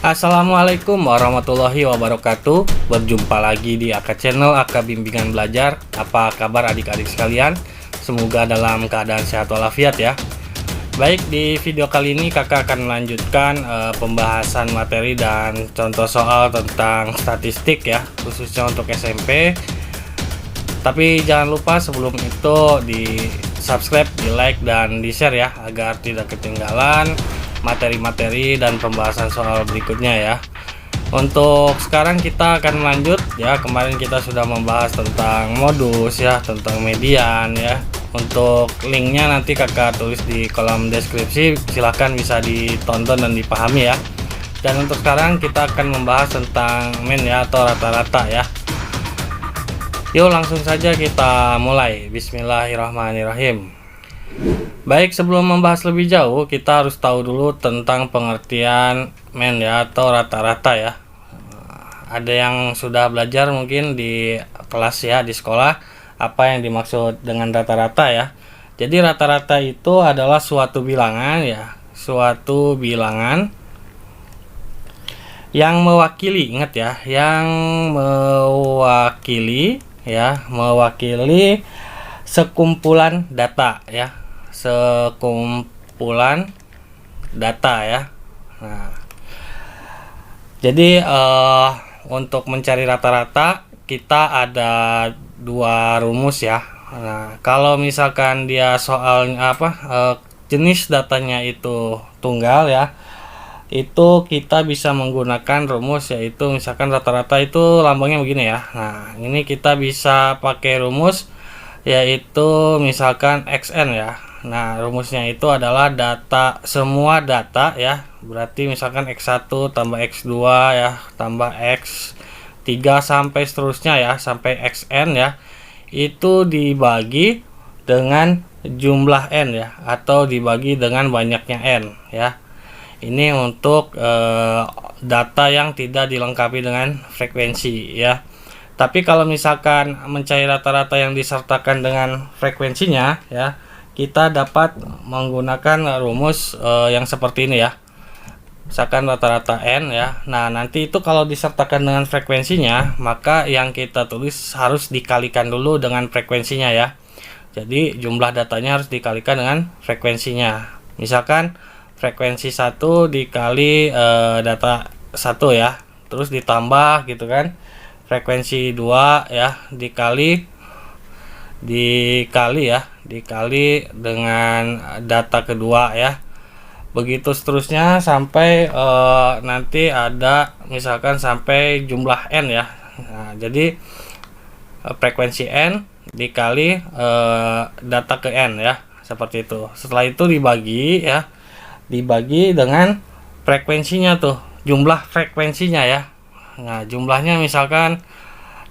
Assalamualaikum warahmatullahi wabarakatuh. Berjumpa lagi di AK Channel AK Bimbingan Belajar. Apa kabar adik-adik sekalian? Semoga dalam keadaan sehat walafiat ya. Baik, di video kali ini kakak akan melanjutkan pembahasan materi dan contoh soal tentang statistik ya, khususnya untuk SMP. Tapi jangan lupa sebelum itu di subscribe, di like, dan di share ya, agar tidak ketinggalan materi-materi dan pembahasan soal berikutnya ya. Untuk sekarang kita akan lanjut ya. Kemarin kita sudah membahas tentang modus ya, tentang median ya. Untuk linknya nanti kakak tulis di kolom deskripsi, silahkan bisa ditonton dan dipahami ya. Dan untuk sekarang kita akan membahas tentang mean ya, atau rata-rata ya. Yuk langsung saja kita mulai. Bismillahirrahmanirrahim. Baik, sebelum membahas lebih jauh, kita harus tahu dulu tentang pengertian mean ya, atau rata-rata ya. Ada yang sudah belajar mungkin di kelas ya, di sekolah, apa yang dimaksud dengan rata-rata ya. Jadi rata-rata itu adalah suatu bilangan ya, suatu bilangan yang mewakili, ingat ya, yang mewakili ya, mewakili sekumpulan data ya, sekumpulan data ya. Nah, jadi untuk mencari rata-rata kita ada dua rumus ya. Nah, kalau misalkan dia soalnya jenis datanya itu tunggal ya, itu kita bisa menggunakan rumus, yaitu misalkan rata-rata itu lambangnya begini ya. Nah, ini kita bisa pakai rumus yaitu misalkan XN ya. Nah, rumusnya itu adalah data, semua data ya. Berarti misalkan X1 tambah X2 ya, tambah X3 sampai seterusnya ya, sampai XN ya. Itu dibagi dengan jumlah N ya, atau dibagi dengan banyaknya N ya. Ini untuk data yang tidak dilengkapi dengan frekuensi ya. Tapi kalau misalkan mencari rata-rata yang disertakan dengan frekuensinya ya, kita dapat menggunakan rumus yang seperti ini ya. Misalkan rata-rata N ya. Nah, nanti itu kalau disertakan dengan frekuensinya, maka yang kita tulis harus dikalikan dulu dengan frekuensinya ya. Jadi jumlah datanya harus dikalikan dengan frekuensinya. Misalkan frekuensi 1 dikali data 1 ya, terus ditambah gitu kan. Frekuensi 2 ya dikali dengan data kedua ya. Begitu seterusnya sampai nanti ada misalkan sampai jumlah N ya. Nah, jadi frekuensi N dikali data ke N ya, seperti itu. Setelah itu dibagi ya, dibagi dengan frekuensinya tuh, jumlah frekuensinya ya. Nah, jumlahnya misalkan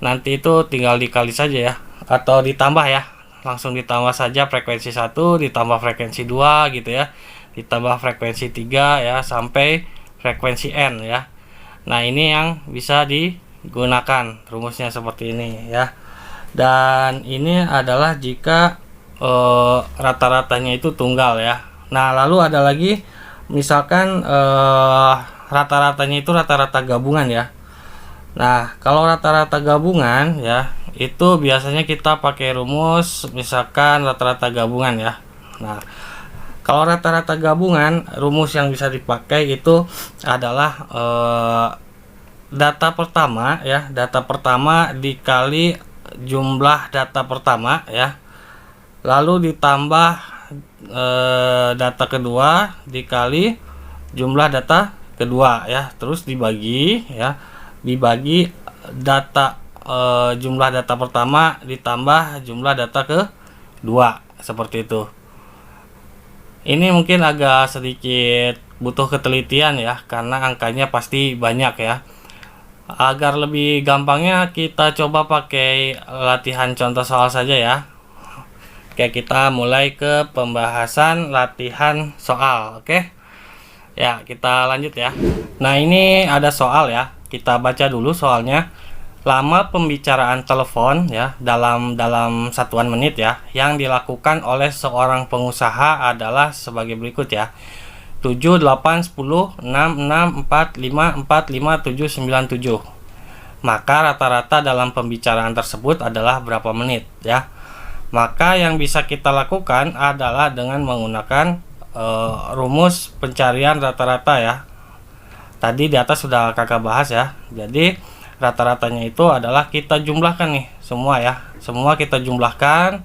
nanti itu tinggal dikali saja ya, atau ditambah ya, langsung ditambah saja frekuensi 1 ditambah frekuensi 2 gitu ya, ditambah frekuensi 3 ya, sampai frekuensi N ya. Nah, ini yang bisa digunakan rumusnya seperti ini ya. Dan ini adalah jika rata-ratanya itu tunggal ya. Nah, lalu ada lagi misalkan rata-ratanya itu rata-rata gabungan ya. Nah, kalau rata-rata gabungan ya, itu biasanya kita pakai rumus misalkan rata-rata gabungan ya. Nah, kalau rata-rata gabungan, rumus yang bisa dipakai itu adalah data pertama ya, data pertama dikali jumlah data pertama ya, lalu ditambah data kedua dikali jumlah data kedua ya, terus dibagi ya, dibagi data jumlah data pertama ditambah jumlah data kedua, seperti itu. Ini mungkin agak sedikit butuh ketelitian ya, karena angkanya pasti banyak ya. Agar lebih gampangnya kita coba pakai latihan contoh soal saja ya. Oke, kita mulai ke pembahasan latihan soal. Oke ya, kita lanjut ya. Nah, ini ada soal ya, kita baca dulu soalnya. Lama pembicaraan telepon ya dalam satuan menit ya yang dilakukan oleh seorang pengusaha adalah sebagai berikut ya. 7, 8, 10, 6, 6, 4, 5, 4, 5, 7, 9, 7. Maka rata-rata dalam pembicaraan tersebut adalah berapa menit ya. Maka yang bisa kita lakukan adalah dengan menggunakan rumus pencarian rata-rata ya. Tadi di atas sudah kakak bahas ya. Jadi rata-ratanya itu adalah kita jumlahkan nih semua ya. Semua kita jumlahkan,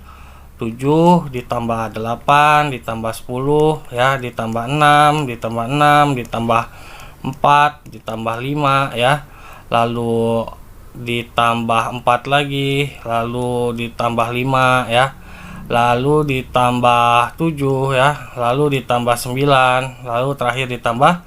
7 ditambah 8 ditambah 10 ya, ditambah 6 ditambah 6 ditambah 4 ditambah 5 ya, lalu ditambah 4 lagi, lalu ditambah 5 ya, lalu ditambah 7 ya, lalu ditambah 9, lalu terakhir ditambah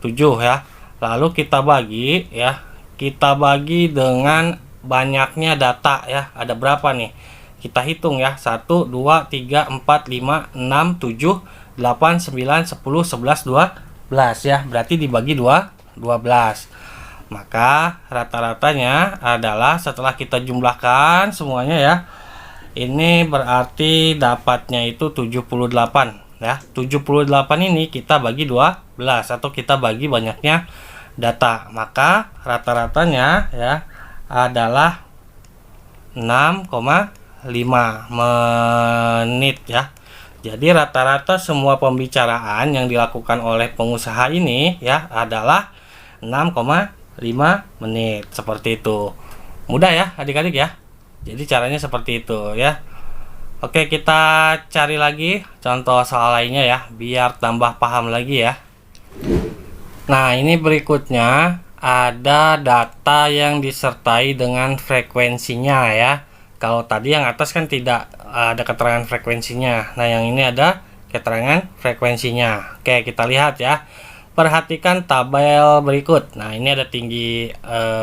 7 ya. Lalu kita bagi ya, kita bagi dengan banyaknya data ya. Ada berapa nih? Kita hitung ya, 1, 2, 3, 4, 5, 6, 7, 8, 9, 10, 11, 12 ya. Berarti dibagi 12. Maka rata-ratanya adalah setelah kita jumlahkan semuanya ya, ini berarti dapatnya itu 78 ya. 78 ini kita bagi 12 atau kita bagi banyaknya data. Maka rata-ratanya ya adalah 6,5 menit ya. Jadi rata-rata semua pembicaraan yang dilakukan oleh pengusaha ini ya adalah 6,5 menit. Seperti itu. Mudah ya adik-adik ya. Jadi caranya seperti itu ya. Oke, kita cari lagi contoh soal lainnya ya, biar tambah paham lagi ya. Nah, ini berikutnya ada data yang disertai dengan frekuensinya ya. Kalau tadi yang atas kan tidak ada keterangan frekuensinya. Nah, yang ini ada keterangan frekuensinya. Oke, kita lihat ya. Perhatikan tabel berikut. Nah, ini ada tinggi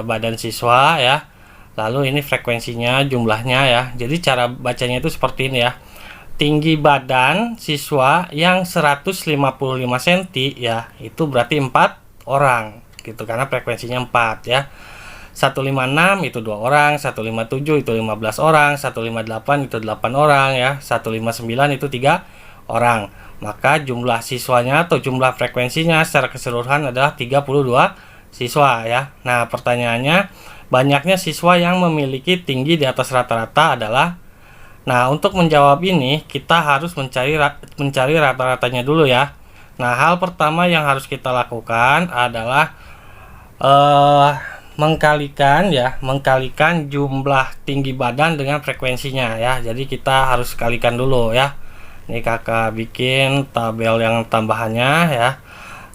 badan siswa ya. Lalu ini frekuensinya, jumlahnya ya. Jadi cara bacanya itu seperti ini ya. Tinggi badan siswa yang 155 cm ya, itu berarti 4 orang gitu, karena frekuensinya 4 ya. 156 itu 2 orang, 157 itu 15 orang, 158 itu 8 orang ya, 159 itu 3 orang. Maka jumlah siswanya atau jumlah frekuensinya secara keseluruhan adalah 32 siswa ya. Nah, pertanyaannya, banyaknya siswa yang memiliki tinggi di atas rata-rata adalah. Nah, untuk menjawab ini kita harus mencari rata-ratanya dulu ya. Nah, hal pertama yang harus kita lakukan adalah mengkalikan jumlah tinggi badan dengan frekuensinya ya. Jadi kita harus kalikan dulu ya. Ini kakak bikin tabel yang tambahannya ya.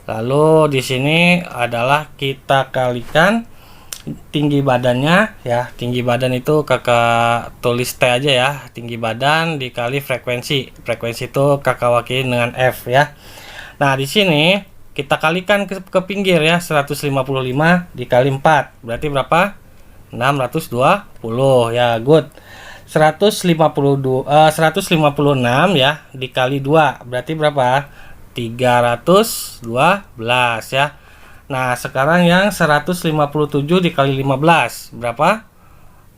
Lalu di sini adalah kita kalikan tinggi badannya ya. Tinggi badan itu kakak tulis T aja ya. Tinggi badan dikali frekuensi. Frekuensi itu kakak wakili dengan F ya. Nah, di sini kita kalikan ke pinggir ya, 155 dikali 4 berarti berapa? 620 ya, good. 156 ya dikali 2 berarti berapa? 312 ya. Nah, sekarang yang 157 dikali 15 berapa?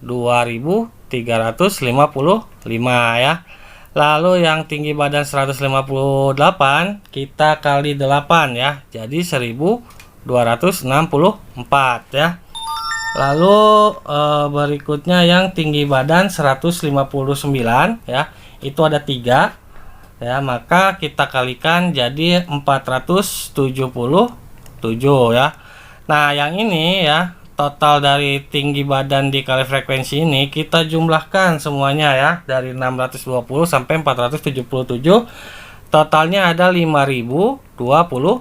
2355 ya. Lalu yang tinggi badan 158 kita kali 8 ya. Jadi 1264 ya. Lalu berikutnya yang tinggi badan 159 ya. Itu ada 3 ya, maka kita kalikan jadi 477 ya. Nah, yang ini ya, total dari tinggi badan dikali frekuensi ini kita jumlahkan semuanya ya, dari 620 sampai 477, totalnya ada 5022.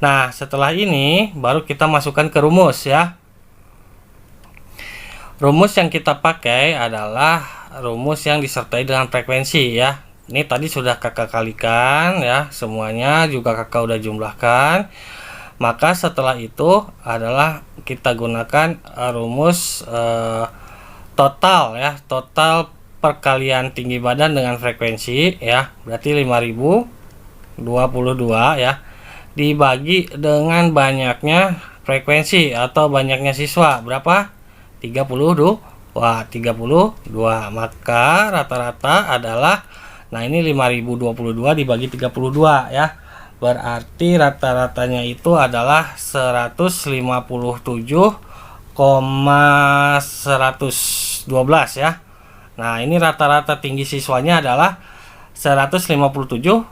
Nah, setelah ini baru kita masukkan ke rumus ya. Rumus yang kita pakai adalah rumus yang disertai dengan frekuensi ya. Ini tadi sudah kakak kalikan ya, semuanya juga kakak udah jumlahkan. Maka setelah itu adalah kita gunakan rumus total ya, total perkalian tinggi badan dengan frekuensi ya, berarti 5022 ya, dibagi dengan banyaknya frekuensi atau banyaknya siswa berapa? 32. Wah, 32. Maka rata-rata adalah, nah ini 5022 dibagi 32 ya. Berarti rata-ratanya itu adalah 157,112 ya. Nah, ini rata-rata tinggi siswanya adalah 157,12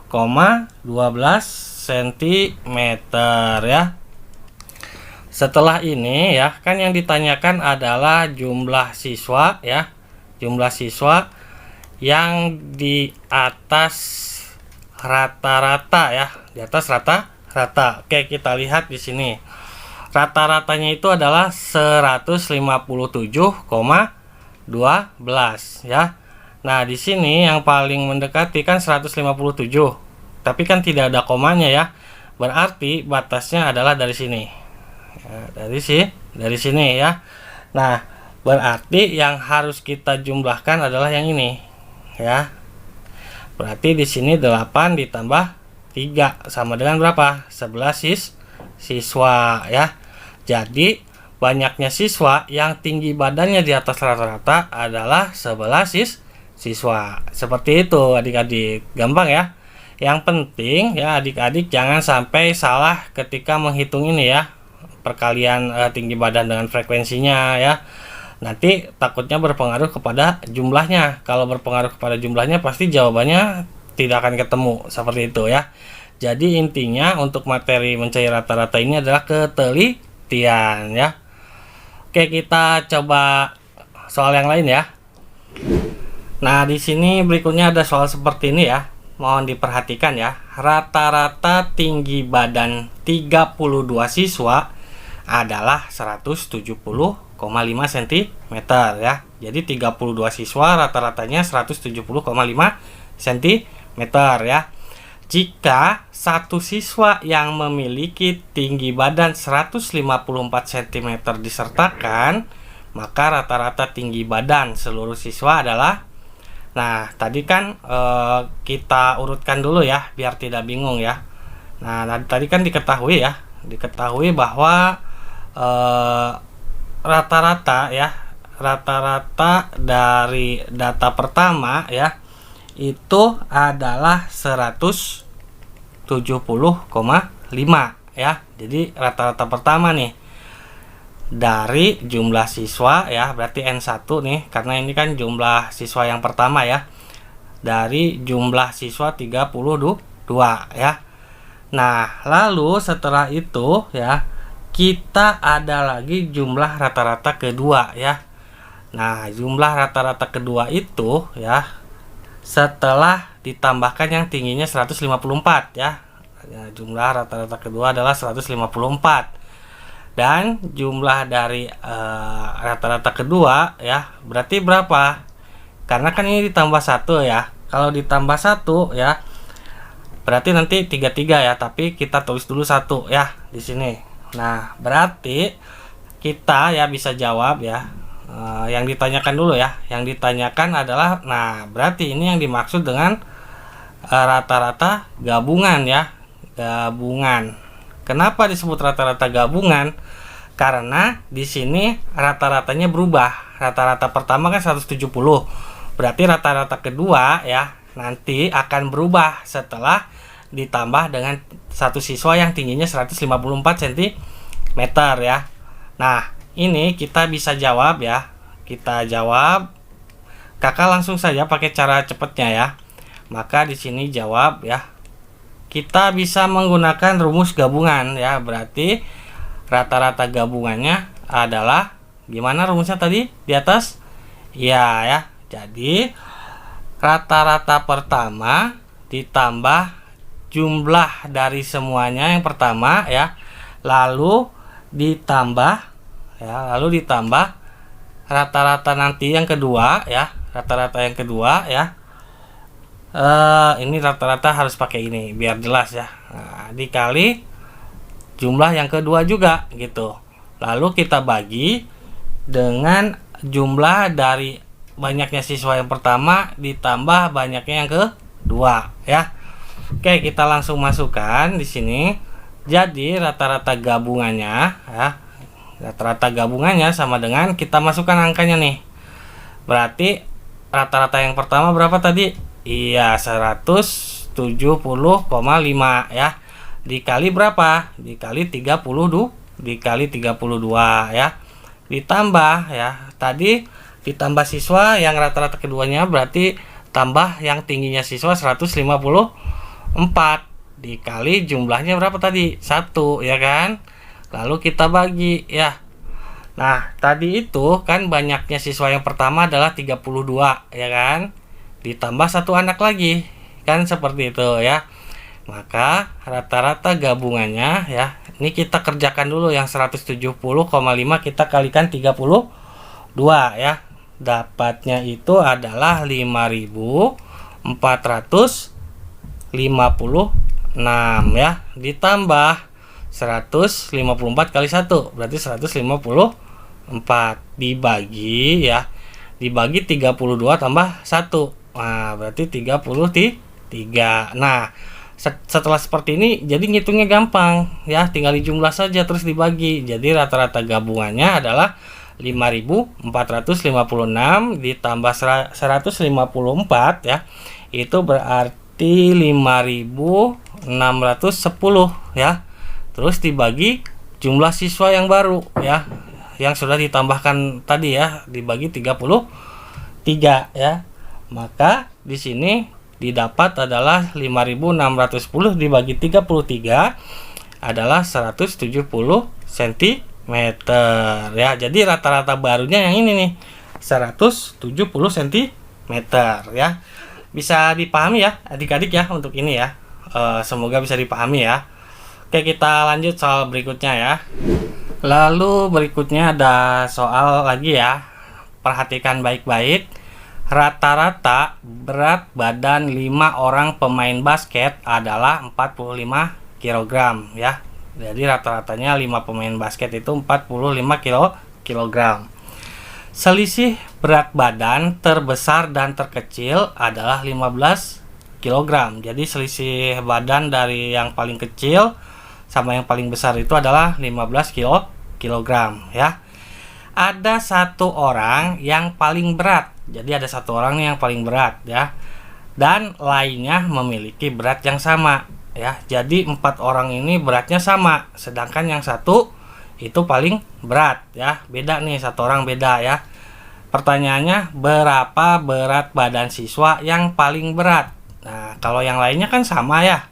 cm ya. Setelah ini ya, kan yang ditanyakan adalah jumlah siswa ya. Jumlah siswa yang di atas rata-rata ya, di atas rata-rata. Oke, kita lihat di sini. Rata-ratanya itu adalah 157,12 ya. Nah, di sini yang paling mendekati kan 157. Tapi kan tidak ada komanya ya. Berarti batasnya adalah dari sini. Ya, dari sini ya. Nah, berarti yang harus kita jumlahkan adalah yang ini ya. Berarti di sini 8 ditambah 3 sama dengan berapa? 11 siswa ya. Jadi banyaknya siswa yang tinggi badannya di atas rata-rata adalah 11 siswa. Seperti itu adik-adik, gampang ya. Yang penting ya adik-adik jangan sampai salah ketika menghitung ini ya, perkalian tinggi badan dengan frekuensinya ya. Nanti takutnya berpengaruh kepada jumlahnya. Kalau berpengaruh kepada jumlahnya pasti jawabannya tidak akan ketemu, seperti itu ya. Jadi intinya untuk materi mencari rata-rata ini adalah ketelitian ya. Oke, kita coba soal yang lain ya. Nah, di sini berikutnya ada soal seperti ini ya. Mohon diperhatikan ya. Rata-rata tinggi badan 32 siswa adalah 170,5 cm ya. Jadi 32 siswa rata-ratanya 170,5 cm ya. Jika satu siswa yang memiliki tinggi badan 154 cm disertakan, maka rata-rata tinggi badan seluruh siswa adalah. Nah, tadi kan kita urutkan dulu ya, biar tidak bingung ya. Nah, tadi kan diketahui bahwa rata-rata ya, rata-rata dari data pertama ya, itu adalah 170,5 ya. Jadi rata-rata pertama nih dari jumlah siswa ya, berarti N1 nih, karena ini kan jumlah siswa yang pertama ya, dari jumlah siswa 32 ya. Nah, lalu setelah itu ya, kita ada lagi jumlah rata-rata kedua ya. Nah, jumlah rata-rata kedua itu ya, setelah ditambahkan yang tingginya 154 ya. Jumlah rata-rata kedua adalah 154. Dan jumlah dari rata-rata kedua ya, berarti berapa? Karena kan ini ditambah 1 ya. Kalau ditambah 1 ya, berarti nanti 33 ya, tapi kita tulis dulu 1 ya di sini. Nah, berarti kita ya bisa jawab ya. Yang ditanyakan dulu ya. Yang ditanyakan adalah, nah, berarti ini yang dimaksud dengan rata-rata gabungan ya. Gabungan. Kenapa disebut rata-rata gabungan? Karena di sini rata-ratanya berubah. Rata-rata pertama kan 170. Berarti rata-rata kedua ya nanti akan berubah setelah ditambah dengan satu siswa yang tingginya 154 cm ya. Nah, ini kita bisa jawab ya. Kita jawab. Kakak langsung saja pakai cara cepatnya ya. Maka di sini jawab ya. Kita bisa menggunakan rumus gabungan ya. Berarti rata-rata gabungannya adalah, gimana rumusnya tadi di atas? Ya ya. Jadi rata-rata pertama ditambah jumlah dari semuanya yang pertama ya. Lalu ditambah rata-rata nanti yang kedua ya. Rata-rata yang kedua ya. Ini rata-rata harus pakai ini biar jelas ya. Nah, dikali jumlah yang kedua juga gitu. Lalu kita bagi dengan jumlah dari banyaknya siswa yang pertama ditambah banyaknya yang kedua ya. Oke, kita langsung masukkan di sini. Jadi rata-rata gabungannya ya. Rata-rata gabungannya sama dengan kita masukkan angkanya nih. Berarti rata-rata yang pertama berapa tadi? Iya, 170,5 ya. dikali berapa? Dikali 32 ya. Ditambah ya, tadi ditambah siswa yang rata-rata keduanya berarti tambah yang tingginya siswa 154 dikali jumlahnya berapa tadi? 1 ya kan? Lalu kita bagi ya. Nah, tadi itu kan banyaknya siswa yang pertama adalah 32 ya kan? Ditambah satu anak lagi. Kan seperti itu ya. Maka rata-rata gabungannya ya. Ini kita kerjakan dulu yang 170,5 kita kalikan 32 ya. Dapatnya itu adalah 5.456 ya. Ditambah 154 kali 1 berarti 154 dibagi ya. Dibagi 32 tambah 1. Nah, berarti 33. Nah, setelah seperti ini jadi ngitungnya gampang ya, tinggal dijumlah saja terus dibagi. Jadi rata-rata gabungannya adalah 5.456 ditambah 154 ya. Itu berarti 5.610 ya. Terus dibagi jumlah siswa yang baru ya, yang sudah ditambahkan tadi ya, dibagi 33 ya. Maka di sini didapat adalah 5.610 dibagi 33 adalah 170 cm ya. Jadi rata-rata barunya yang ini nih 170 cm ya. Bisa dipahami ya adik-adik ya untuk ini ya. Semoga bisa dipahami ya. Oke, kita lanjut soal berikutnya ya. Lalu berikutnya ada soal lagi ya. Perhatikan baik-baik. Rata-rata berat badan 5 orang pemain basket adalah 45 kg ya. Jadi rata-ratanya 5 pemain basket itu 45 kg. Selisih berat badan terbesar dan terkecil adalah 15 kg. Jadi selisih badan dari yang paling kecil sama yang paling besar itu adalah 15 kg ya. Ada satu orang yang paling berat. Jadi ada satu orang yang paling berat ya. Dan lainnya memiliki berat yang sama ya. Jadi 4 orang ini beratnya sama, sedangkan yang satu itu paling berat ya. Beda nih, satu orang beda ya. Pertanyaannya, berapa berat badan siswa yang paling berat? Nah, kalau yang lainnya kan sama ya.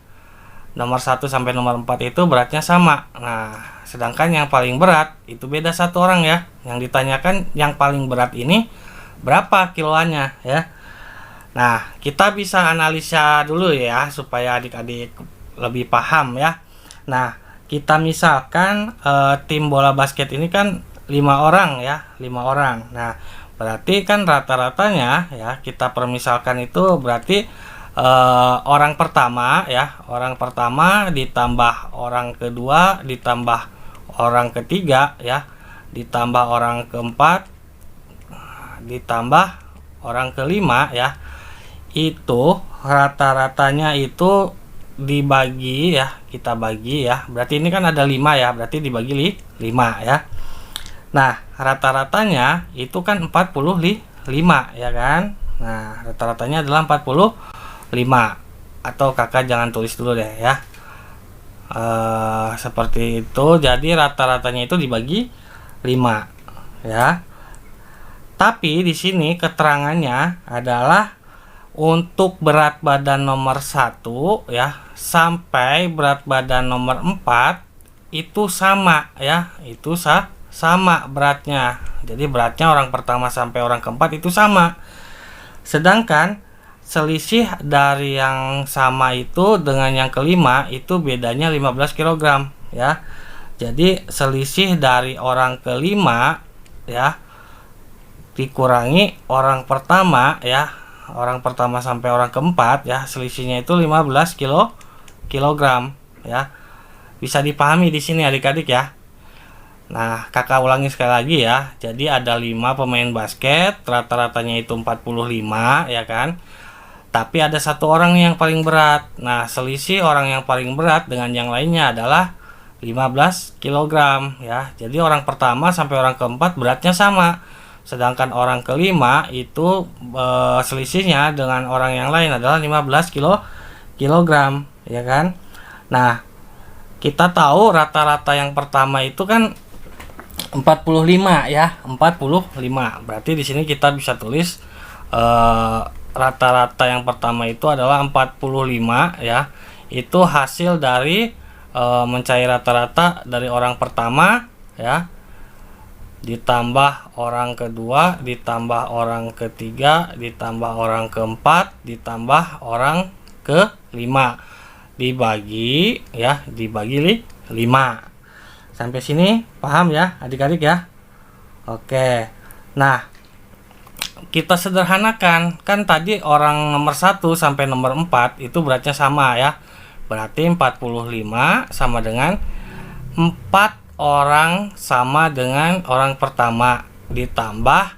Nomor 1 sampai nomor 4 itu beratnya sama. Nah, sedangkan yang paling berat itu beda satu orang ya. Yang ditanyakan yang paling berat ini berapa kiloannya ya. Nah, kita bisa analisa dulu ya supaya adik-adik lebih paham ya. Nah, kita misalkan tim bola basket ini kan 5 orang ya, 5 orang. Nah, berarti kan rata-ratanya ya kita permisalkan itu berarti orang pertama ya, orang pertama ditambah orang kedua ditambah orang ketiga ya, ditambah orang keempat ditambah orang kelima ya. Itu rata-ratanya itu dibagi ya, kita bagi ya. Berarti ini kan ada 5 ya, berarti dibagi 5 ya. Nah, rata-ratanya itu kan 45 ya kan. Nah, rata-ratanya adalah 45. Atau kakak jangan tulis dulu deh ya. Seperti itu. Jadi rata-ratanya itu dibagi 5 ya. Tapi di sini keterangannya adalah untuk berat badan nomor 1 ya sampai berat badan nomor 4 itu sama ya. Itu sama beratnya. Jadi beratnya orang pertama sampai orang keempat itu sama. Sedangkan selisih dari yang sama itu dengan yang kelima itu bedanya 15 kg ya. Jadi selisih dari orang kelima ya dikurangi orang pertama ya, orang pertama sampai orang keempat ya, selisihnya itu 15 kilogram ya. Bisa dipahami di sini adik-adik ya. Nah, kakak ulangi sekali lagi ya. Jadi ada 5 pemain basket, rata-ratanya itu 45 ya kan. Tapi ada satu orang yang paling berat. Nah, selisih orang yang paling berat dengan yang lainnya adalah 15 kg ya. Jadi orang pertama sampai orang keempat beratnya sama. Sedangkan orang kelima itu selisihnya dengan orang yang lain adalah 15 kilogram ya kan. Nah, kita tahu rata-rata yang pertama itu kan 45 ya, 45. Berarti di sini kita bisa tulis rata-rata yang pertama itu adalah 45 ya. Itu hasil dari mencari rata-rata dari orang pertama ya, ditambah orang kedua, ditambah orang ketiga, ditambah orang keempat, ditambah orang kelima, dibagi ya, dibagi 5. Sampai sini paham ya adik-adik ya? Oke. Nah, kita sederhanakan, kan tadi orang nomor 1 sampai nomor 4 itu beratnya sama ya. Berarti 45 sama dengan 4 orang sama dengan orang pertama ditambah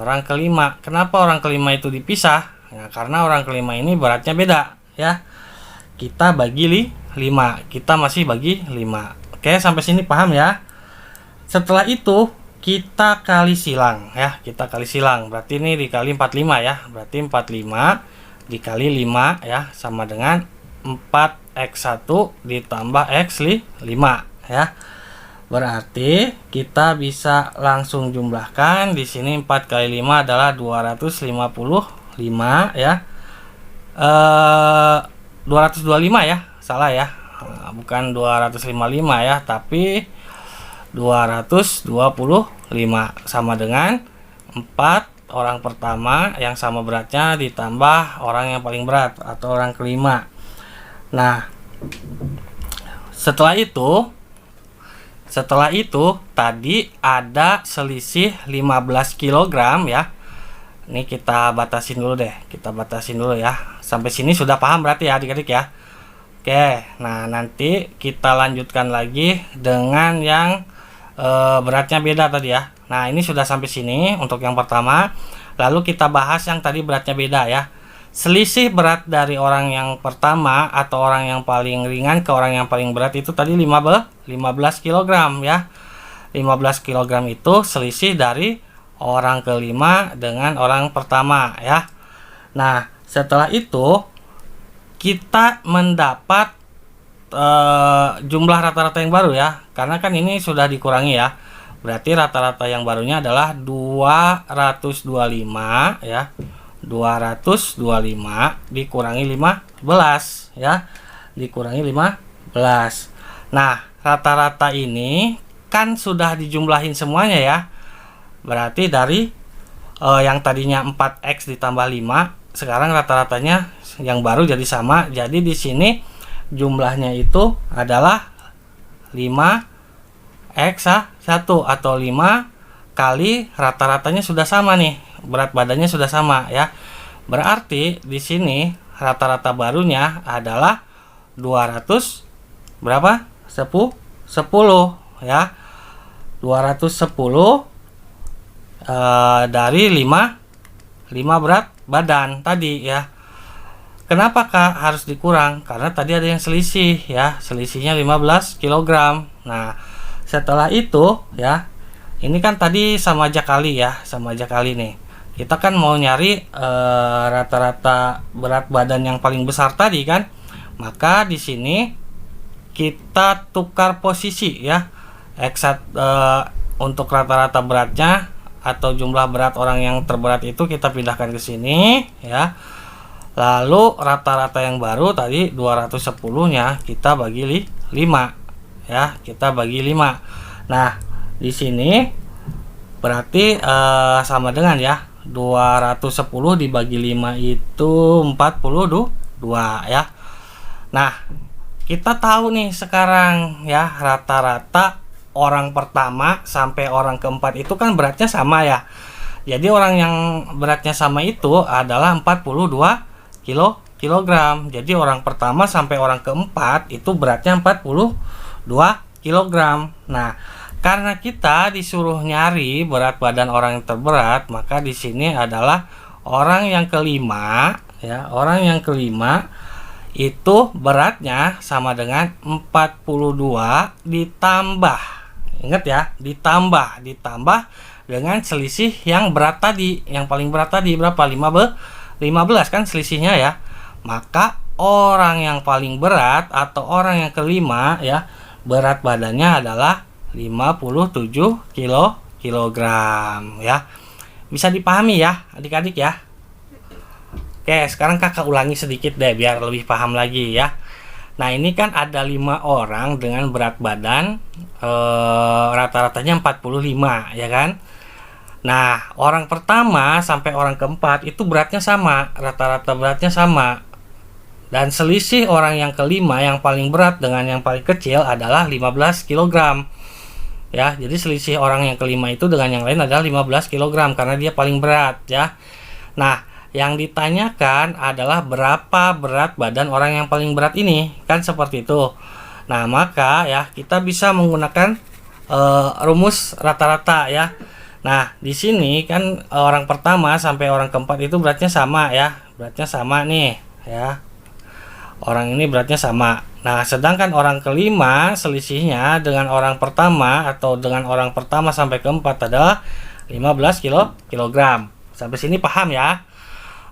orang kelima. Kenapa orang kelima itu dipisah? Nah, karena orang kelima ini beratnya beda ya. Kita bagi 5. Kita masih bagi 5. Oke, sampai sini paham ya? Setelah itu kita kali silang ya, kita kali silang. Berarti ini dikali 45 ya. Berarti 45 dikali 5 ya sama dengan 4x1 ditambah x5 ya. Berarti kita bisa langsung jumlahkan. Di sini 4 kali 5 adalah 255 ya. 225 ya, salah ya. Bukan 255 ya, tapi 225 sama dengan 4 orang pertama yang sama beratnya ditambah orang yang paling berat atau orang kelima. Nah, setelah itu tadi ada selisih 15 kg ya. Ini kita batasin dulu deh, ya. Sampai sini sudah paham berarti ya adik-adik ya. Oke, nah nanti kita lanjutkan lagi dengan yang beratnya beda tadi ya. Nah, ini sudah sampai sini untuk yang pertama. Lalu kita bahas yang tadi beratnya beda ya. Selisih berat dari orang yang pertama atau orang yang paling ringan ke orang yang paling berat itu tadi 15 kg ya. 15 kg itu selisih dari orang kelima dengan orang pertama ya. Nah, setelah itu kita mendapat jumlah rata-rata yang baru ya, karena kan ini sudah dikurangi ya. Berarti rata-rata yang barunya adalah 225 ya. 225 dikurangi 15 ya. Dikurangi 15. Nah, rata-rata ini kan sudah dijumlahin semuanya ya. Berarti dari yang tadinya 4x ditambah 5, sekarang rata-ratanya yang baru jadi sama. Jadi di sini jumlahnya itu adalah 5x1 atau 5 kali rata-ratanya sudah sama nih. Berat badannya sudah sama ya. Berarti di sini rata-rata barunya adalah 200 berapa? 10 ya. 210 dari 5 berat badan tadi ya. Kenapa Kak harus dikurang? Karena tadi ada yang selisih ya, selisihnya 15 kg. Nah, setelah itu ya, ini kan tadi sama aja kali ya, sama aja kali nih. Kita kan mau nyari rata-rata berat badan yang paling besar tadi kan. Maka di sini kita tukar posisi ya. Untuk rata-rata beratnya atau jumlah berat orang yang terberat itu kita pindahkan ke sini ya. Lalu rata-rata yang baru tadi 210-nya kita bagi 5 ya, kita bagi 5. Nah, di sini berarti sama dengan ya, 210 dibagi 5 itu 42 ya. Nah, kita tahu nih sekarang ya, rata-rata orang pertama sampai orang keempat itu kan beratnya sama ya. Jadi orang yang beratnya sama itu adalah 42 kilogram. Jadi orang pertama sampai orang keempat itu beratnya 42 kilogram. Nah, karena kita disuruh nyari berat badan orang yang terberat, maka di sini adalah orang yang kelima ya. Orang yang kelima itu beratnya sama dengan 42 ditambah, ingat ya, ditambah dengan selisih yang berat tadi, yang paling berat tadi berapa? 15 kan selisihnya ya. Maka orang yang paling berat atau orang yang kelima ya, berat badannya adalah 57 kilogram ya. Bisa dipahami ya adik-adik ya. Oke, sekarang kakak ulangi sedikit deh biar lebih paham lagi ya. Nah, ini kan ada 5 orang dengan berat badan rata-ratanya 45 ya kan. Nah, orang pertama sampai orang keempat itu beratnya sama, rata-rata beratnya sama. Dan selisih orang yang kelima yang paling berat dengan yang paling kecil adalah 15 kg. Ya, jadi selisih orang yang kelima itu dengan yang lain adalah 15 kg karena dia paling berat ya. Nah, yang ditanyakan adalah berapa berat badan orang yang paling berat ini, kan seperti itu. Nah, maka ya kita bisa menggunakan rumus rata-rata ya. Nah, di sini kan orang pertama sampai orang keempat itu beratnya sama ya, beratnya sama nih ya. Orang ini beratnya sama. Nah, sedangkan orang kelima selisihnya dengan orang pertama atau dengan orang pertama sampai keempat adalah 15 kilogram. Sampai sini paham ya?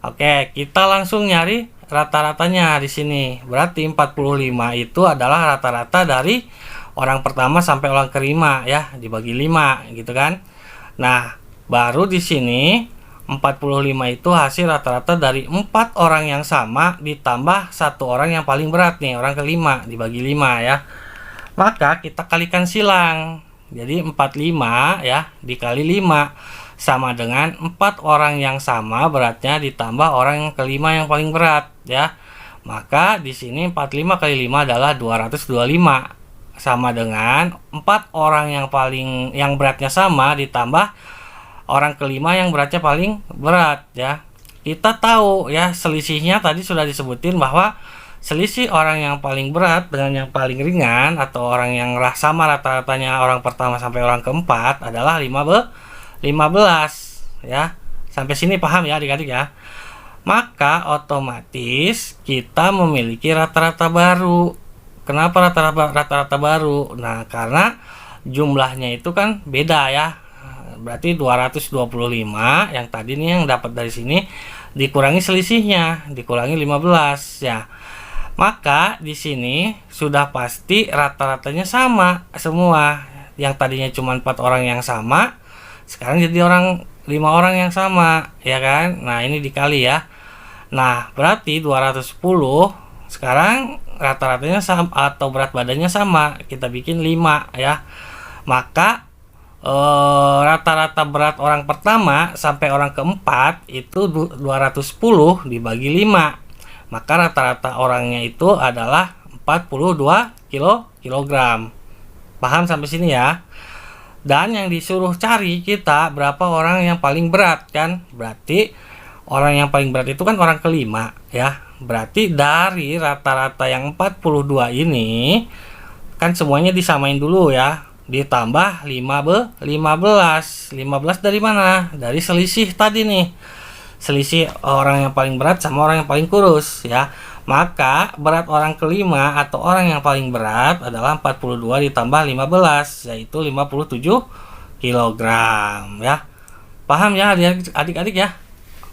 Oke, kita langsung nyari rata-ratanya di sini. Berarti 45 itu adalah rata-rata dari orang pertama sampai orang kelima ya, dibagi 5 gitu kan. Nah, baru di sini 45 itu hasil rata-rata dari 4 orang yang sama ditambah 1 orang yang paling berat nih, orang kelima dibagi 5 ya. Maka kita kalikan silang. Jadi 45 ya dikali 5 sama dengan 4 orang yang sama beratnya ditambah orang yang kelima yang paling berat ya. Maka di sini 45 kali 5 adalah 225 sama dengan 4 orang yang beratnya sama ditambah orang kelima yang beratnya paling berat ya. Kita tahu ya selisihnya tadi sudah disebutin bahwa selisih orang yang paling berat dengan yang paling ringan atau orang yang sama rata-ratanya orang pertama sampai orang keempat adalah 15 ya. Sampai sini paham ya adik-adik ya. Maka otomatis kita memiliki rata-rata baru. Kenapa rata-rata baru? Nah, karena jumlahnya itu kan beda ya. Berarti 225 yang tadi nih yang dapat dari sini dikurangi selisihnya, dikurangi 15 ya. Maka di sini sudah pasti rata-ratanya sama semua. Yang tadinya cuma 4 orang yang sama sekarang jadi 5 orang yang sama ya kan. Nah, ini dikali ya. Nah, berarti 210 sekarang rata-ratanya sama atau berat badannya sama, kita bikin 5 ya. Maka rata-rata berat orang pertama sampai orang keempat itu 210 dibagi 5. Maka rata-rata orangnya itu adalah 42 kilogram. Paham sampai sini ya? Dan yang disuruh cari kita berapa orang yang paling berat kan? Berarti orang yang paling berat itu kan orang kelima ya. Berarti dari rata-rata yang 42 ini kan semuanya disamain dulu ya. Ditambah 15 dari mana? Dari selisih tadi nih. Selisih orang yang paling berat sama orang yang paling kurus ya. Maka berat orang kelima atau orang yang paling berat adalah 42 ditambah 15 yaitu 57 kilogram ya. Paham ya adik-adik ya?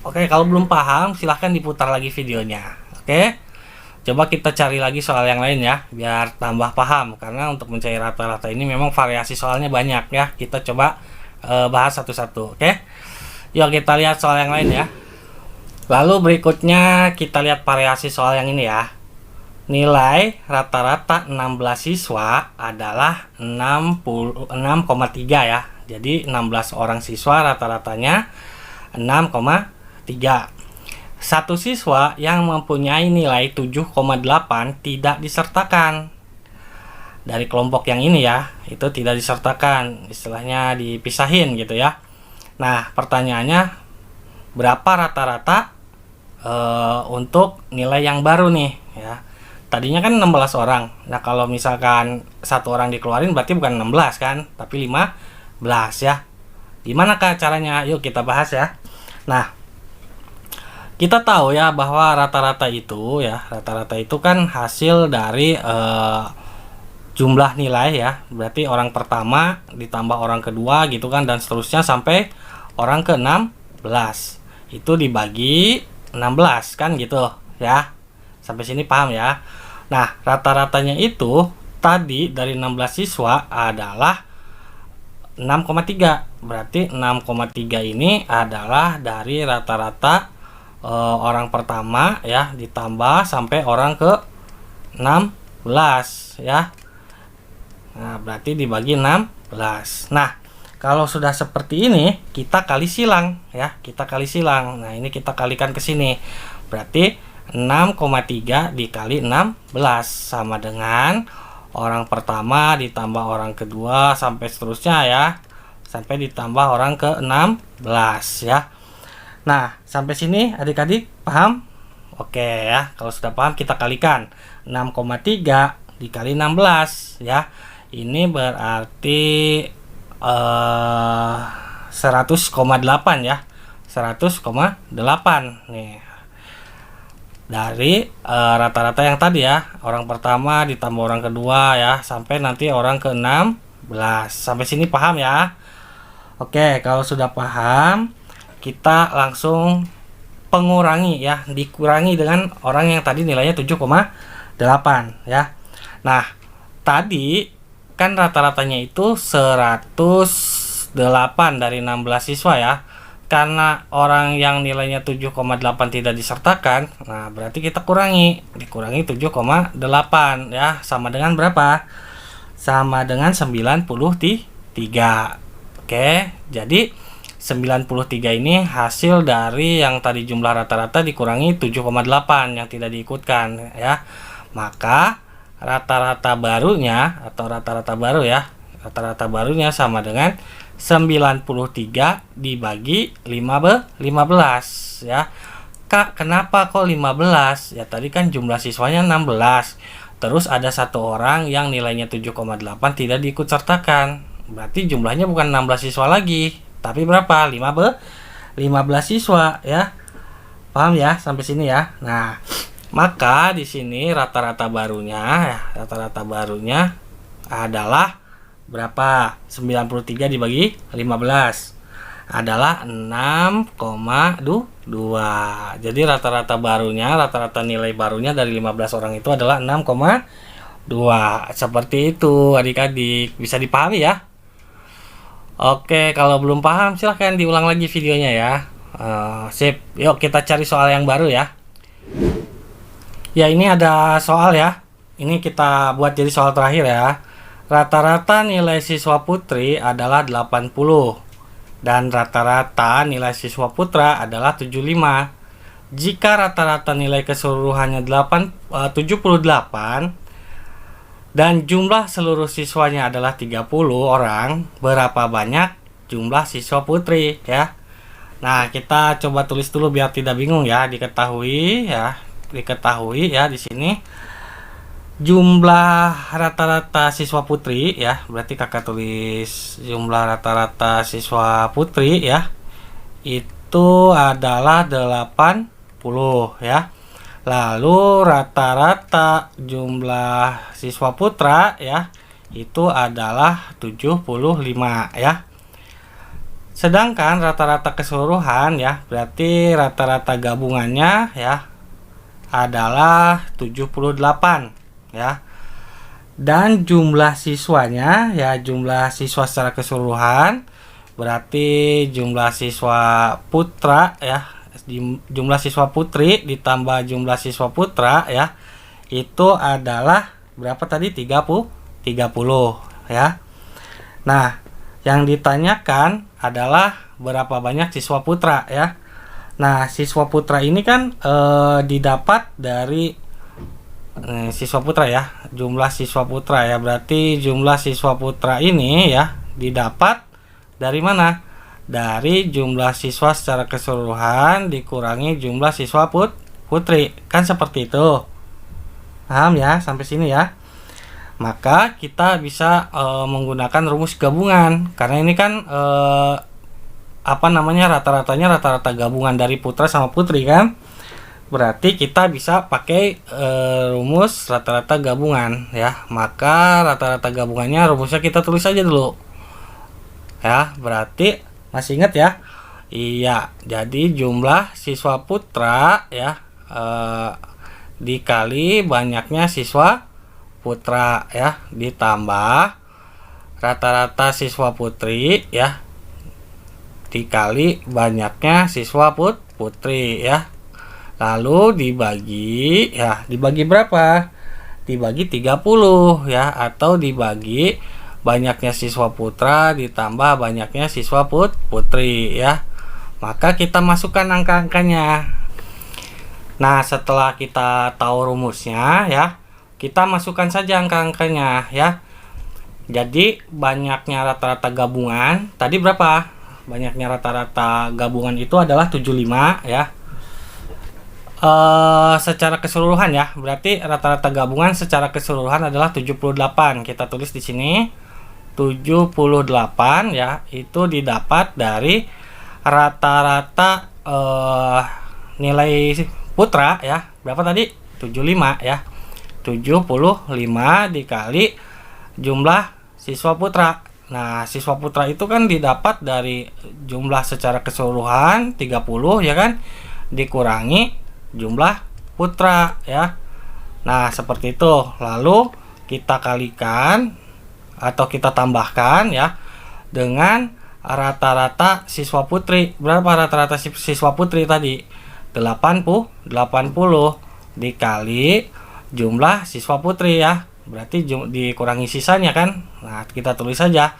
Oke, kalau belum paham silahkan diputar lagi videonya. Oke. Coba kita cari lagi soal yang lain ya biar tambah paham, karena untuk mencari rata-rata ini memang variasi soalnya banyak ya. Kita coba bahas satu-satu. Oke. Yuk kita lihat soal yang lain ya. Lalu berikutnya kita lihat variasi soal yang ini ya. Nilai rata-rata 16 siswa adalah 6,3 ya. Jadi 16 orang siswa rata-ratanya 6,3. Satu siswa yang mempunyai nilai 7,8 tidak disertakan. Dari kelompok yang ini ya, itu tidak disertakan, istilahnya dipisahin gitu ya. Nah, pertanyaannya berapa rata-rata untuk nilai yang baru nih ya. Tadinya kan 16 orang. Nah, kalau misalkan satu orang dikeluarin berarti bukan 16 kan, tapi 15 ya. Gimana kah caranya? Yuk kita bahas ya. Nah, kita tahu ya bahwa rata-rata itu kan hasil dari jumlah nilai ya. Berarti orang pertama ditambah orang kedua gitu kan, dan seterusnya sampai orang ke-16. Itu dibagi 16 kan gitu ya. Sampai sini paham ya? Nah, rata-ratanya itu tadi dari 16 siswa adalah 6,3. Berarti 6,3 ini adalah dari rata-rata orang pertama ya, ditambah sampai orang ke 16 ya. Nah, berarti dibagi 16. Nah, kalau sudah seperti ini, kita kali silang ya, kita kali silang. Nah, ini kita kalikan ke sini. Berarti 6,3 dikali 16 sama dengan orang pertama ditambah orang kedua sampai seterusnya ya. Sampai ditambah orang ke-16 ya. Nah, sampai sini adik-adik paham? Oke ya, kalau sudah paham kita kalikan 6,3 dikali 16 ya. Ini berarti 100,8 ya. 100,8 nih. Dari rata-rata yang tadi ya, orang pertama ditambah orang kedua ya, sampai nanti orang ke-16. Sampai sini paham ya? Oke, kalau sudah paham, kita langsung pengurangi ya, dikurangi dengan orang yang tadi nilainya 7,8 ya. Nah, tadi kan rata-ratanya itu 108 dari 16 siswa ya. Karena orang yang nilainya 7,8 tidak disertakan, nah berarti kita dikurangi 7,8 ya, sama dengan berapa? Sama dengan 93. Oke, jadi 93 ini hasil dari yang tadi jumlah rata-rata dikurangi 7,8 yang tidak diikutkan ya. Maka rata-rata barunya atau rata-rata baru ya, rata-rata barunya sama dengan 93 dibagi 15 ya. Kak, kenapa kok 15? Ya tadi kan jumlah siswanya 16. Terus ada satu orang yang nilainya 7,8 tidak diikut sertakan. Berarti jumlahnya bukan 16 siswa lagi, tapi berapa? 15 siswa ya. Paham ya sampai sini ya? Nah, maka di sini rata-rata barunya ya, rata-rata barunya adalah berapa? 93 dibagi 15 adalah 6,2. Jadi rata-rata barunya, rata-rata nilai barunya dari 15 orang itu adalah 6,2. Seperti itu adik-adik, bisa dipahami ya? Oke, kalau belum paham silahkan diulang lagi videonya ya. Sip, yuk kita cari soal yang baru ya. Ya, ini ada soal ya. Ini kita buat jadi soal terakhir ya. Rata-rata nilai siswa putri adalah 80 dan rata-rata nilai siswa putra adalah 75. Jika rata-rata nilai keseluruhannya 78 dan jumlah seluruh siswanya adalah 30 orang, berapa banyak jumlah siswa putri ya? Nah, kita coba tulis dulu biar tidak bingung ya, diketahui ya di sini jumlah rata-rata siswa putri ya, berarti kakak tulis jumlah rata-rata siswa putri ya, itu adalah 80 ya. Lalu rata-rata jumlah siswa putra ya, itu adalah 75 ya. Sedangkan rata-rata keseluruhan ya, berarti rata-rata gabungannya ya adalah 78 ya. Dan jumlah siswanya ya, jumlah siswa secara keseluruhan berarti jumlah siswa putra ya, jumlah siswa putri ditambah jumlah siswa putra ya, itu adalah berapa tadi? 30 ya. Nah, yang ditanyakan adalah berapa banyak siswa putra ya. Nah, siswa putra ini kan didapat dari siswa putra ya, jumlah siswa putra ya, berarti jumlah siswa putra ini ya didapat dari mana? Dari jumlah siswa secara keseluruhan dikurangi jumlah siswa putri, kan seperti itu. Paham ya sampai sini ya? Maka kita bisa menggunakan rumus gabungan, karena ini kan rata-ratanya rata-rata gabungan dari putra sama putri kan. Berarti kita bisa pakai rumus rata-rata gabungan ya. Maka rata-rata gabungannya rumusnya kita tulis aja dulu ya. Berarti masih ingat ya? Iya, jadi jumlah siswa putra ya dikali banyaknya siswa putra ya, ditambah rata-rata siswa putri ya, dikali banyaknya siswa putri ya. Lalu dibagi berapa? Dibagi 30 ya, atau dibagi banyaknya siswa putra ditambah banyaknya siswa putri ya. Maka kita masukkan angka-angkanya. Nah, setelah kita tahu rumusnya ya, kita masukkan saja angka-angkanya ya. Jadi banyaknya rata-rata gabungan tadi berapa? Banyaknya rata-rata gabungan itu adalah 75 ya. Secara keseluruhan ya, berarti rata-rata gabungan secara keseluruhan adalah 78. Kita tulis di sini 78 ya, itu didapat dari rata-rata nilai putra ya. Berapa tadi? 75 ya. 75 dikali jumlah siswa putra. Nah, siswa putra itu kan didapat dari jumlah secara keseluruhan 30 ya kan, dikurangi jumlah putra ya. Nah, seperti itu. Lalu kita kalikan atau kita tambahkan ya dengan rata-rata siswa putri. Berapa rata-rata siswa putri tadi? 80 dikali jumlah siswa putri ya. Berarti dikurangi sisanya kan. Nah, kita tulis saja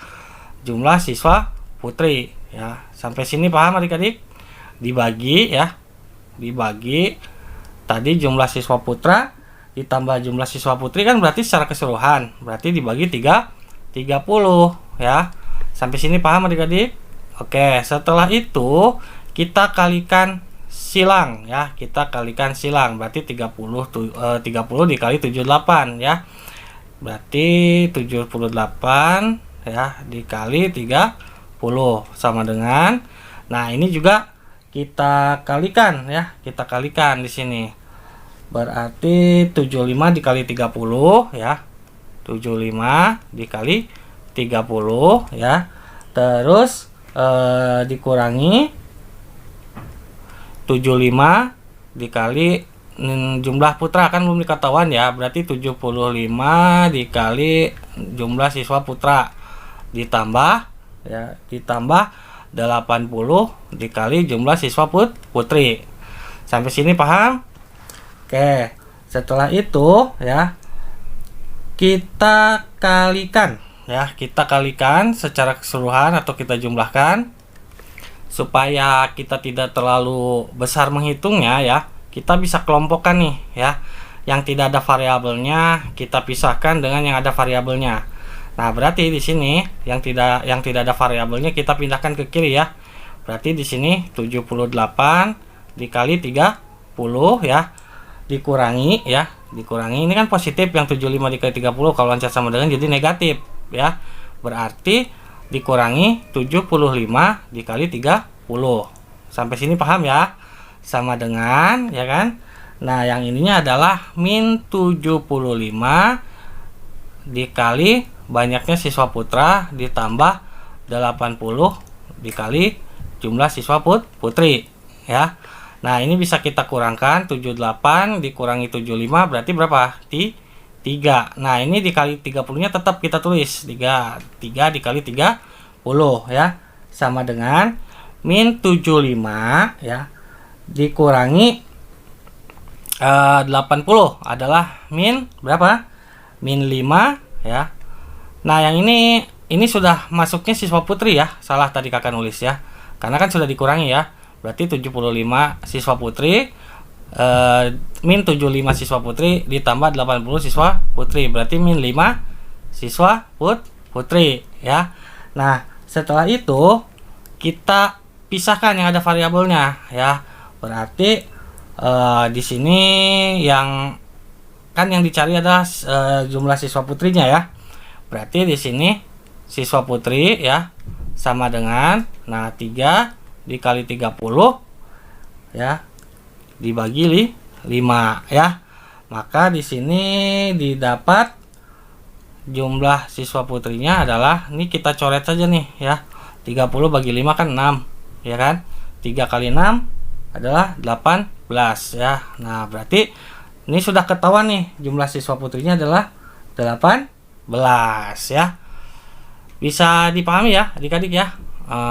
jumlah siswa putri ya. Sampai sini paham adik-adik? Dibagi ya. Dibagi tadi jumlah siswa putra ditambah jumlah siswa putri kan berarti secara keseluruhan. Berarti dibagi 30 ya. Sampai sini paham adik-adik? Oke, setelah itu kita kalikan silang ya. Kita kalikan silang berarti 30 dikali 78 ya. Berarti 78 ya dikali 30 sama dengan, nah ini juga kita kalikan ya. Kita kalikan di sini. Berarti 75 dikali 30 ya. 75 dikali 30 ya. Terus dikurangi 75 dikali jumlah putra kan belum diketahuan ya. Berarti 75 dikali jumlah siswa putra ditambah ya, ditambah 80 dikali jumlah siswa putri. Sampai sini paham? Oke, setelah itu ya kita kalikan ya, kita kalikan secara keseluruhan atau kita jumlahkan supaya kita tidak terlalu besar menghitungnya ya. Kita bisa kelompokkan nih ya. Yang tidak ada variabelnya kita pisahkan dengan yang ada variabelnya. Nah, berarti di sini yang tidak ada variabelnya kita pindahkan ke kiri ya. Berarti di sini 78 dikali 30 ya. Dikurangi ya. Dikurangi ini kan positif, yang 75 dikali 30 kalau lancar sama dengan jadi negatif ya. Berarti dikurangi 75 dikali 30. Sampai sini paham ya? Sama dengan ya kan. Nah, yang ininya adalah min 75 dikali banyaknya siswa putra ditambah 80 dikali jumlah siswa putri ya. Nah, ini bisa kita kurangkan 78 dikurangi 75 berarti berapa? 3. Nah, ini dikali 30 nya tetap kita tulis 3 dikali 30 ya, sama dengan min 75 ya dikurangi 80 adalah min berapa? Min 5 ya. Nah, yang ini sudah masuknya siswa putri ya. Salah tadi kakak nulis ya. Karena kan sudah dikurangi ya. Berarti 75 siswa putri min 75 siswa putri ditambah 80 siswa putri. Berarti min 5 siswa putri ya. Nah, setelah itu kita pisahkan yang ada variabelnya ya. Berarti di sini yang dicari adalah jumlah siswa putrinya ya. Berarti di sini siswa putri ya sama dengan 3 dikali 30 ya dibagi 5 ya. Maka di sini didapat jumlah siswa putrinya adalah, ini kita coret saja nih ya. 30 bagi 5 kan 6 ya kan. 3 kali 6 adalah 18 ya. Nah, berarti Ini sudah ketahuan nih, jumlah siswa putrinya adalah 18 ya. Bisa dipahami ya adik-adik ya.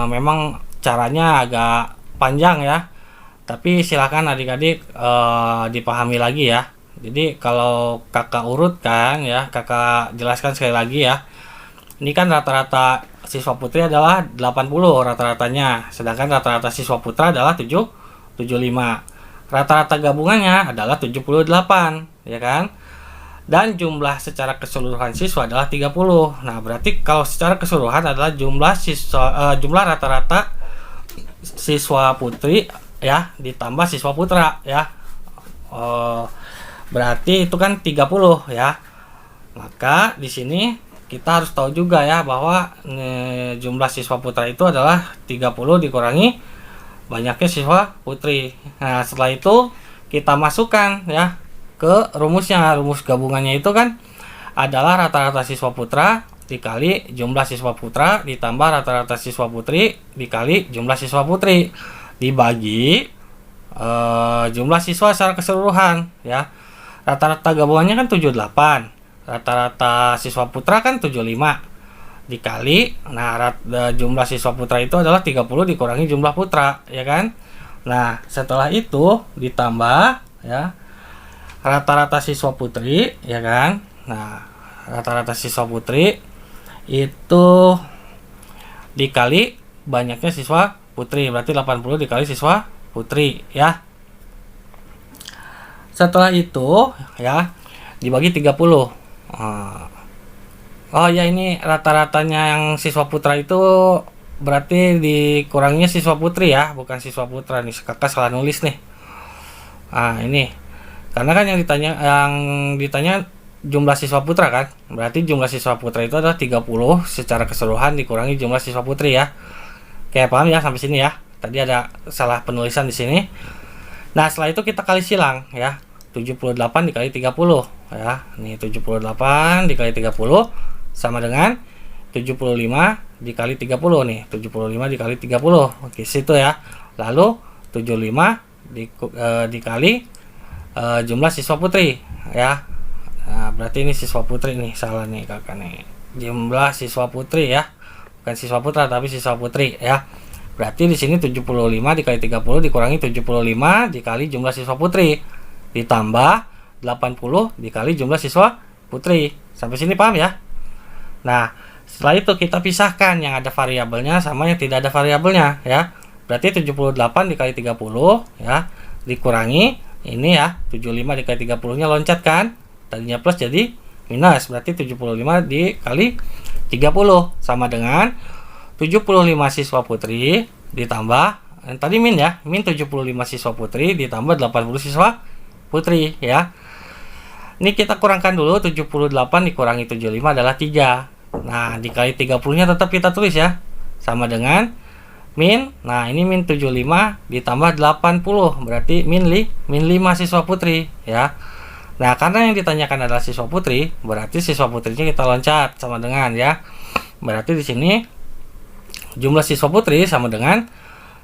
Memang caranya agak panjang ya, tapi silakan adik-adik dipahami lagi ya. Jadi kalau kakak urutkan ya, kakak jelaskan sekali lagi ya. Ini kan rata-rata siswa putri adalah 80 rata-ratanya, sedangkan rata-rata siswa putra adalah 75. Rata-rata gabungannya adalah 78, ya kan? Dan jumlah secara keseluruhan siswa adalah 30. Nah, berarti kalau secara keseluruhan adalah jumlah rata-rata siswa putri ya ditambah siswa putra ya. Berarti itu kan 30 ya. Maka di sini kita harus tahu juga ya bahwa jumlah siswa putra itu adalah 30 dikurangi banyaknya siswa putri. Nah, setelah itu kita masukkan ya ke rumusnya. Rumus gabungannya itu kan adalah rata-rata siswa putra dikali jumlah siswa putra ditambah rata-rata siswa putri dikali jumlah siswa putri dibagi jumlah siswa secara keseluruhan ya. Rata-rata gabungannya kan 78, rata-rata siswa putra kan 75 dikali, nah jumlah siswa putra itu adalah 30 dikurangi jumlah putra, ya kan? Nah, setelah itu ditambah ya rata-rata siswa putri, ya kan? Nah, rata-rata siswa putri itu dikali banyaknya siswa putri, berarti 80 dikali siswa putri, ya. Setelah itu ya dibagi 30. Oh ya, ini rata-ratanya yang siswa putra itu berarti dikuranginya siswa putri ya, bukan siswa putra nih. Kakak salah nulis nih. Ini. Karena kan yang ditanya jumlah siswa putra kan. Berarti jumlah siswa putra itu adalah 30 secara keseluruhan dikurangi jumlah siswa putri ya. Kayak paham ya sampai sini ya. Tadi ada salah penulisan di sini. Nah, setelah itu kita kali silang ya. 78 dikali 30 ya. Nih 78 dikali 30 sama dengan 75 dikali 30 nih. 75 dikali 30. Oke, situ ya. Lalu 75 dikali jumlah siswa putri ya. Nah, berarti ini siswa putri nih, salah nih kakak nih. Jumlah siswa putri ya. Bukan siswa putra tapi siswa putri ya. Berarti di sini 75 dikali 30 dikurangi 75 dikali jumlah siswa putri ditambah 80 dikali jumlah siswa putri. Sampai sini paham ya? Nah, setelah itu kita pisahkan yang ada variabelnya sama yang tidak ada variabelnya ya. Berarti 78 dikali 30 ya dikurangi ini ya 75 dikali 30-nya loncat kan? Tadinya plus jadi minus. Berarti 75 dikali 30 sama dengan 75 siswa putri ditambah tadi min ya, min 75 siswa putri ditambah 80 siswa putri ya. Ini kita kurangkan dulu, 78 dikurangi 75 adalah 3. Nah, dikali 30-nya tetap kita tulis ya. Sama dengan min, nah ini min 75 ditambah 80, berarti min 5 siswa putri ya. Nah, karena yang ditanyakan adalah siswa putri, berarti siswa putrinya kita loncat sama dengan ya. Berarti di sini jumlah siswa putri sama dengan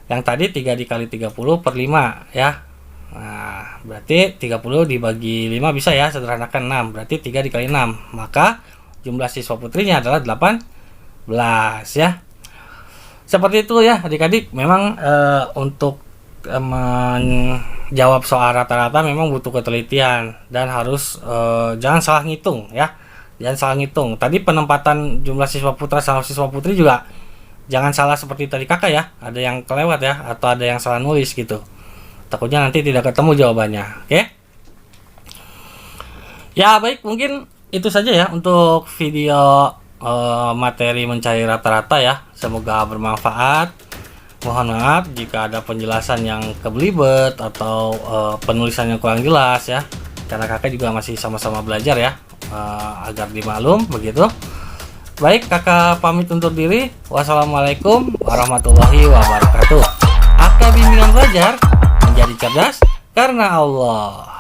yang tadi 3 dikali 30 per 5 ya. Nah, berarti 30 dibagi 5 bisa ya, sederhanakan 6. Berarti 3 dikali 6. Maka jumlah siswa putrinya adalah 18 ya. Seperti itu ya adik-adik. Memang untuk menjawab soal rata-rata memang butuh ketelitian dan harus jangan salah ngitung ya. Jangan salah ngitung. Tadi penempatan jumlah siswa putra sama siswa putri juga jangan salah seperti tadi kakak ya. Ada yang kelewat ya, atau ada yang salah nulis gitu. Takutnya nanti tidak ketemu jawabannya. Oke? Ya baik, mungkin itu saja ya untuk video materi mencari rata-rata ya. Semoga bermanfaat. Mohon maaf jika ada penjelasan yang kebelibet atau penulisan yang kurang jelas ya. Karena kakak juga masih sama-sama belajar ya, agar dimaklum begitu. Baik, kakak pamit undur diri. Wassalamualaikum warahmatullahi wabarakatuh. Akta bimbingan belajar menjadi cerdas karena Allah.